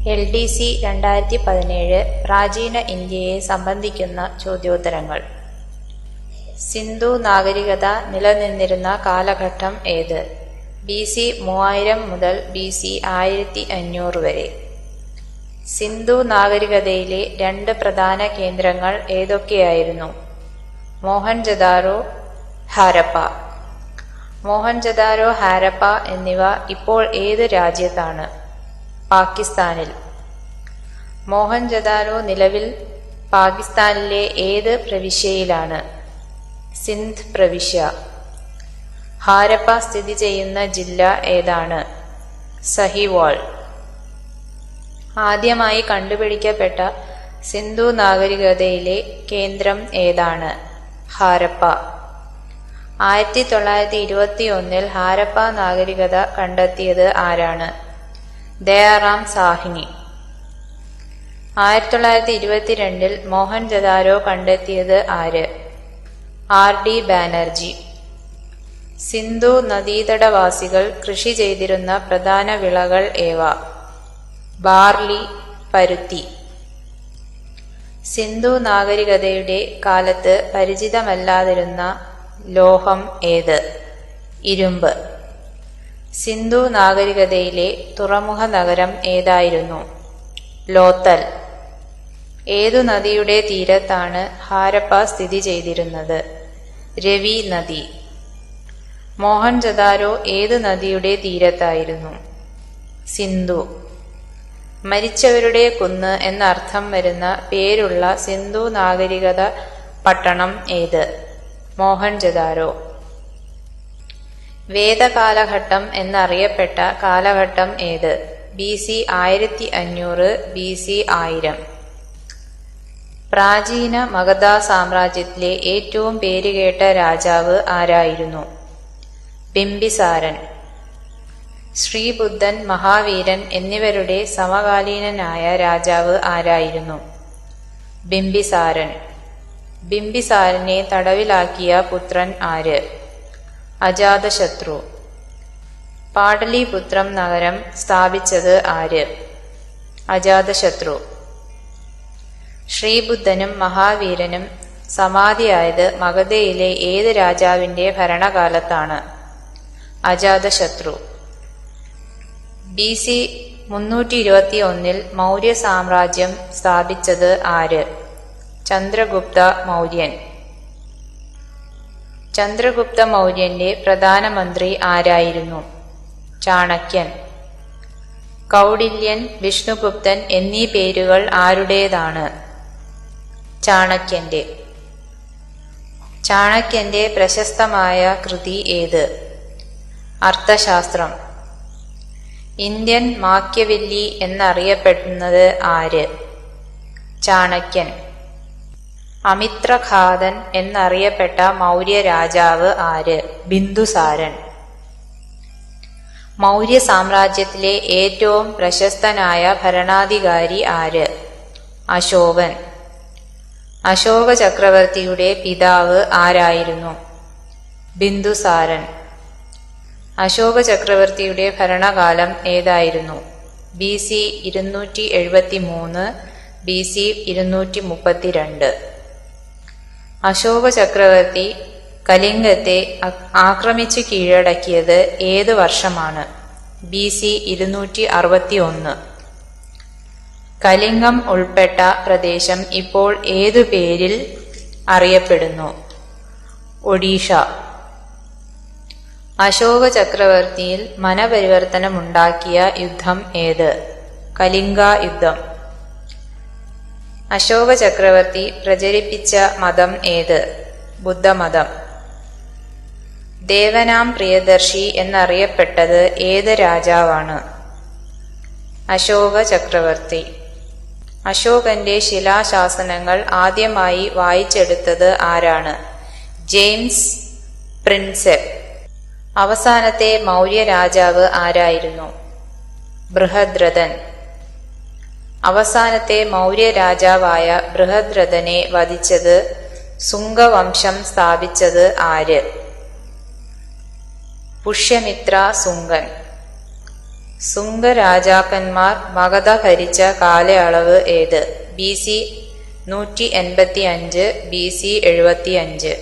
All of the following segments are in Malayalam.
LDC 2017 പ്രാചീന ഇന്ത്യയെ സംബന്ധിക്കുന്ന ചോദ്യോത്തരങ്ങൾ. സിന്ധു നാഗരികത നിലനിന്നിരുന്ന കാലഘട്ടം ഏത്? BC 3000 മുതൽ BC 1500 വരെ. സിന്ധു നാഗരികതയിലെ രണ്ട് പ്രധാന കേന്ദ്രങ്ങൾ ഏതൊക്കെയായിരുന്നു? മോഹൻജദാരോ, ഹാരപ്പ. മോഹൻജദാരോ, ഹാരപ്പ എന്നിവ ഇപ്പോൾ ഏത് രാജ്യത്താണ്? പാകിസ്ഥാനിൽ. മോഹൻജദാരോ നിലവിൽ പാകിസ്ഥാനിലെ ഏത് പ്രവിശ്യയിലാണ്? സിന്ധ് പ്രവിശ്യ. ഹാരപ്പ സ്ഥിതി ചെയ്യുന്ന ജില്ല ഏതാണ്? സഹിവാൾ. ആദ്യമായി കണ്ടുപിടിക്കപ്പെട്ട സിന്ധു നാഗരികതയിലെ കേന്ദ്രം ഏതാണ്? ഹാരപ്പ. 1921 ഹാരപ്പ നാഗരികത കണ്ടെത്തിയത് ആരാണ്? ദയാറാം സാഹ്നി. 1922 മോഹൻജദാരോ കണ്ടെത്തിയത് ആര്? RD ബാനർജി. സിന്ധു നദീതടവാസികൾ കൃഷി ചെയ്തിരുന്ന പ്രധാന വിളകൾ ഏവ? ബാർലി, പരുത്തി. സിന്ധു നാഗരികതയുടെ കാലത്ത് പരിചിതമല്ലാതിരുന്ന ലോഹം ഏത്? ഇരുമ്പ്. സിന്ധു നാഗരികതയിലെ തുറമുഖ നഗരം ഏതായിരുന്നു? ലോത്തൽ. ഏതു നദിയുടെ തീരത്താണ് ഹാരപ്പ സ്ഥിതി ചെയ്തിരുന്നത്? രവി നദി. മോഹൻജദാരോ ഏതു നദിയുടെ തീരത്തായിരുന്നു? സിന്ധു. മരിച്ചവരുടെ കുന്ന് എന്നർത്ഥം വരുന്ന പേരുള്ള സിന്ധു നാഗരികത പട്ടണം ഏത്? മോഹൻജദാരോ. വേദകാലഘട്ടം എന്നറിയപ്പെട്ട കാലഘട്ടം ഏത്? BC 1500 BC 1000. പ്രാചീന മഗധ സാമ്രാജ്യത്തിലെ ഏറ്റവും പേരുകേട്ട രാജാവ് ആരായിരുന്നു? ബിംബിസാരൻ. ശ്രീബുദ്ധൻ, മഹാവീരൻ എന്നിവരുടെ സമകാലീനനായ രാജാവ് ആരായിരുന്നു? ബിംബിസാരൻ. ബിംബിസാരനെ തടവിലാക്കിയ പുത്രൻ ആര്? അജാതശത്രു. പാടലിപുത്രം നഗരം സ്ഥാപിച്ചത് ആര്? അജാതശത്രു. ശ്രീബുദ്ധനും മഹാവീരനും സമാധിയായത് മഗധയിലെ ഏത് രാജാവിന്റെ ഭരണകാലത്താണ്? അജാതശത്രു. BC 321 മൗര്യ സാമ്രാജ്യം സ്ഥാപിച്ചത് ആര്? ചന്ദ്രഗുപ്ത മൗര്യൻ. ചന്ദ്രഗുപ്ത മൗര്യന്റെ പ്രധാനമന്ത്രി ആരായിരുന്നു? ചാണക്യൻ. കൗടില്യൻ, വിഷ്ണുഗുപ്തൻ എന്നീ പേരുകൾ ആരുടേതാണ്? ചാണക്യന്റെ. ചാണക്യന്റെ പ്രശസ്തമായ കൃതി ഏത്? അർത്ഥശാസ്ത്രം. ഇന്ത്യൻ മാക്യവെല്ലി എന്നറിയപ്പെടുന്നത് ആര്? ചാണക്യൻ. അമിത്രഘാതൻ എന്നറിയപ്പെട്ട മൗര്യ രാജാവ് ആര്? ബിന്ദുസാരൻ. മൗര്യ സാമ്രാജ്യത്തിലെ ഏറ്റവും പ്രശസ്തനായ ഭരണാധികാരി ആര്? അശോകൻ. അശോക ചക്രവർത്തിയുടെ പിതാവ് ആരായിരുന്നു? ബിന്ദുസാരൻ. അശോക ചക്രവർത്തിയുടെ ഭരണകാലം ഏതായിരുന്നു? BC 273 BC 232. അശോക ചക്രവർത്തി കലിംഗത്തെ ആക്രമിച്ചു കീഴടക്കിയത് ഏത് വർഷമാണ്? BC 261. കലിംഗം ഉൾപ്പെട്ട പ്രദേശം ഇപ്പോൾ ഏതു പേരിൽ അറിയപ്പെടുന്നു? ഒഡീഷ. അശോക ചക്രവർത്തിയിൽ മനപരിവർത്തനമുണ്ടാക്കിയ യുദ്ധം ഏത്? കലിംഗ യുദ്ധം. അശോക ചക്രവർത്തി പ്രചരിപ്പിച്ച മതം ഏത്? ബുദ്ധമതം. ദേവനാം പ്രിയദർശി എന്നറിയപ്പെട്ടത് ഏത് രാജാവാണ്? അശോക ചക്രവർത്തി. അശോകന്റെ ശിലാശാസനങ്ങൾ ആദ്യമായി വായിച്ചെടുത്തത് ആരാണ്? James Prinsep. അവസാനത്തെ മൗര്യ രാജാവ് ആരായിരുന്നു? ബൃഹദ്രഥൻ. അവസാനത്തെ മൗര്യ രാജാവായ ബൃഹദ്രഥനെ വധിച്ചത് സുംഗവംശം സ്ഥാപിച്ചത് ആര്? പുഷ്യമിത്ര സുംഗൻ. സുംഗ രാജാക്കന്മാർ മഗധ ഭരിച്ച കാലയളവ് ഏത്? BC 185, BC 75.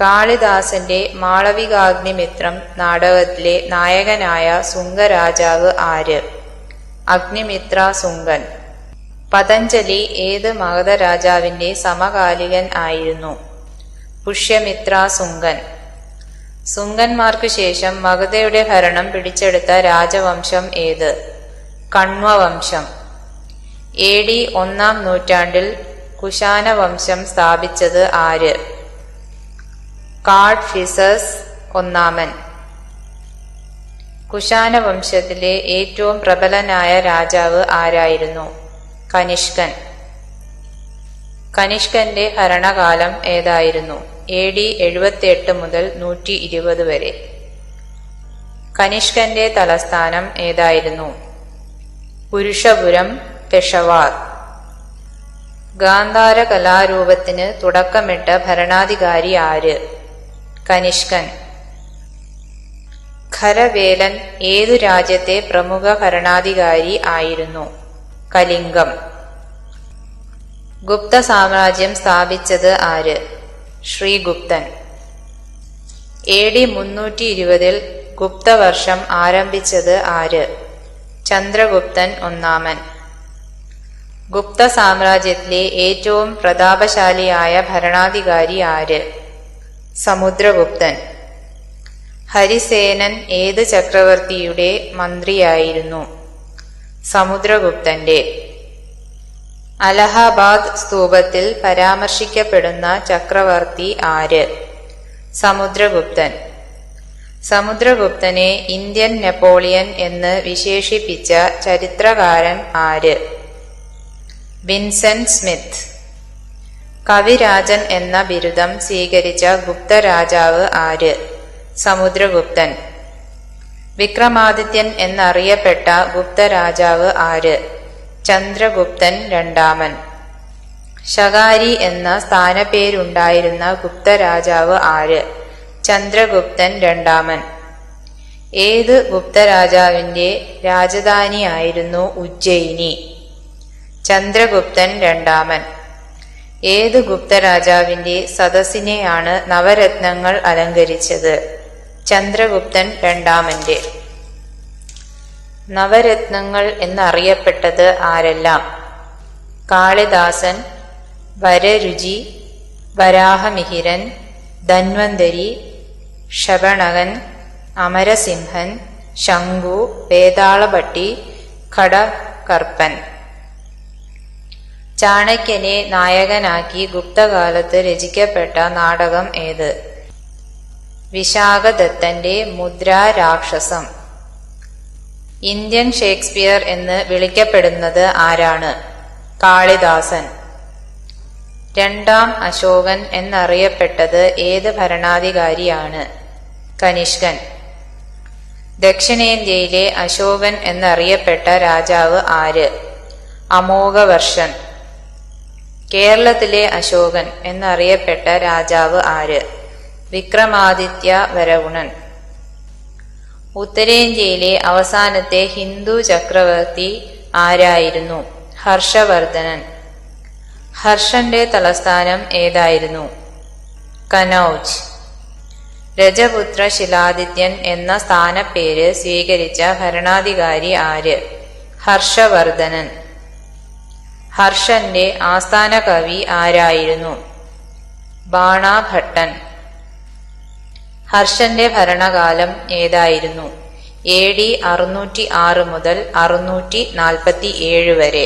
കാളിദാസന്റെ മാളവികാഗ്നിമിത്രം നാടകത്തിലെ നായകനായ സുംഗ രാജാവ് ആര്? അഗ്നിമിത്ര സുംഗൻ. പതഞ്ജലി ഏത് മഗധ രാജാവിന്റെ സമകാലികൻ ആയിരുന്നു? പുഷ്യമിത്ര സുംഗൻ. സുംഗന്മാർക്കു ശേഷം മഗധയുടെ ഭരണം പിടിച്ചെടുത്ത രാജവംശം ഏത്? കണ്വവംശം. AD 1-ാം നൂറ്റാണ്ടിൽ കുശാന വംശം സ്ഥാപിച്ചത് ആര്? കാഡ്ഫിസസ് ഒന്നാമൻ. കുശാന വംശത്തിലെ ഏറ്റവും പ്രബലനായ രാജാവ് ആരായിരുന്നു? കനിഷ്കൻ. കനിഷ്കന്റെ ഭരണകാലം ഏതായിരുന്നു? AD 78 മുതൽ 120 വരെ. കനിഷ്കന്റെ തലസ്ഥാനം ഏതായിരുന്നു? പുരുഷപുരം, പെഷവാർ. ഗാന്ധാര കലാരൂപത്തിന് തുടക്കമിട്ട ഭരണാധികാരി ആര്? കനിഷ്കൻ. ഖരവേലൻ ഏതു രാജ്യത്തെ പ്രമുഖ ഭരണാധികാരി ആയിരുന്നു? കലിംഗം. ഗുപ്ത സാമ്രാജ്യം സ്ഥാപിച്ചത് ആര്? ശ്രീഗുപ്തൻ. AD 320 ഗുപ്തവർഷം ആരംഭിച്ചത് ആര്? ചന്ദ്രഗുപ്തൻ ഒന്നാമൻ. ഗുപ്ത സാമ്രാജ്യത്തിലെ ഏറ്റവും പ്രതാപശാലിയായ ഭരണാധികാരി ആര്? സമുദ്രഗുപ്തൻ. ഹരിസേനൻ ഏത് ചക്രവർത്തിയുടെ മന്ത്രിയായിരുന്നു? സമുദ്രഗുപ്തന്റെ. അലഹബാദ് സ്തൂപത്തിൽ പരാമർശിക്കപ്പെടുന്ന ചക്രവർത്തി ആര്? സമുദ്രഗുപ്തൻ. സമുദ്രഗുപ്തനെ ഇന്ത്യൻ നെപ്പോളിയൻ എന്ന് വിശേഷിപ്പിച്ച ചരിത്രകാരൻ ആര്? Vincent Smith. കവിരാജൻ എന്ന ബിരുദം സ്വീകരിച്ച ഗുപ്തരാജാവ് ആര്? സമുദ്രഗുപ്തൻ. വിക്രമാദിത്യൻ എന്നറിയപ്പെട്ട ഗുപ്തരാജാവ് ആര്? ചന്ദ്രഗുപ്തൻ രണ്ടാമൻ. ശകാരി എന്ന സ്ഥാനപ്പേരുണ്ടായിരുന്ന ഗുപ്തരാജാവ് ആര്? ചന്ദ്രഗുപ്തൻ രണ്ടാമൻ. ഏത് ഗുപ്തരാജാവിന്റെ രാജധാനിയായിരുന്നു ഉജ്ജയിനി? ചന്ദ്രഗുപ്തൻ രണ്ടാമൻ. ഏത് ഗുപ്തരാജാവിന്റെ സദസ്സിനെയാണ് നവരത്നങ്ങൾ അലങ്കരിച്ചത്? ചന്ദ്രഗുപ്തൻ രണ്ടാമന്റെ. നവരത്നങ്ങൾ എന്നറിയപ്പെട്ടത് ആരെല്ലാം? കാളിദാസൻ, വരരുചി, വരാഹമിഹിരൻ, ധന്വന്തരി, ശബണകൻ, അമരസിംഹൻ, ശംഖു, വേതാളഭട്ടി, ഖടകർപ്പൻ. ചാണക്യനെ നായകനാക്കി ഗുപ്തകാലത്ത് രചിക്കപ്പെട്ട നാടകം ഏത്? വിശാഖദത്തന്റെ മുദ്രാരാക്ഷസം. ഇന്ത്യൻ ഷേക്സ്പിയർ എന്ന് വിളിക്കപ്പെടുന്നത് ആരാണ്? കാളിദാസൻ. രണ്ടാം അശോകൻ എന്നറിയപ്പെട്ടത് ഏത് ഭരണാധികാരിയാണ്? കനിഷ്കൻ. ദക്ഷിണേന്ത്യയിലെ അശോകൻ എന്നറിയപ്പെട്ട രാജാവ് ആര്? അമോഘവർഷൻ. കേരളത്തിലെ അശോകൻ എന്നറിയപ്പെട്ട രാജാവ് ആര്? വിക്രമാദിത്യ വരവുണൻ. ഉത്തരേന്ത്യയിലെ അവസാനത്തെ ഹിന്ദു ചക്രവർത്തി ആരായിരുന്നു? ഹർഷവർദ്ധനൻ. ഹർഷന്റെ തലസ്ഥാനം ഏതായിരുന്നു? കനൗജ്. രജപുത്ര ശിലാദിത്യൻ എന്ന സ്ഥാനപ്പേര് സ്വീകരിച്ച ഭരണാധികാരി ആര്? ഹർഷവർദ്ധനൻ. ഹർഷന്റെ ആസ്ഥാന കവി ആരായിരുന്നു? ബാണഭട്ടൻ. ഹർഷന്റെ ഭരണകാലം ഏതായിരുന്നു? AD 606 മുതൽ 647 വരെ.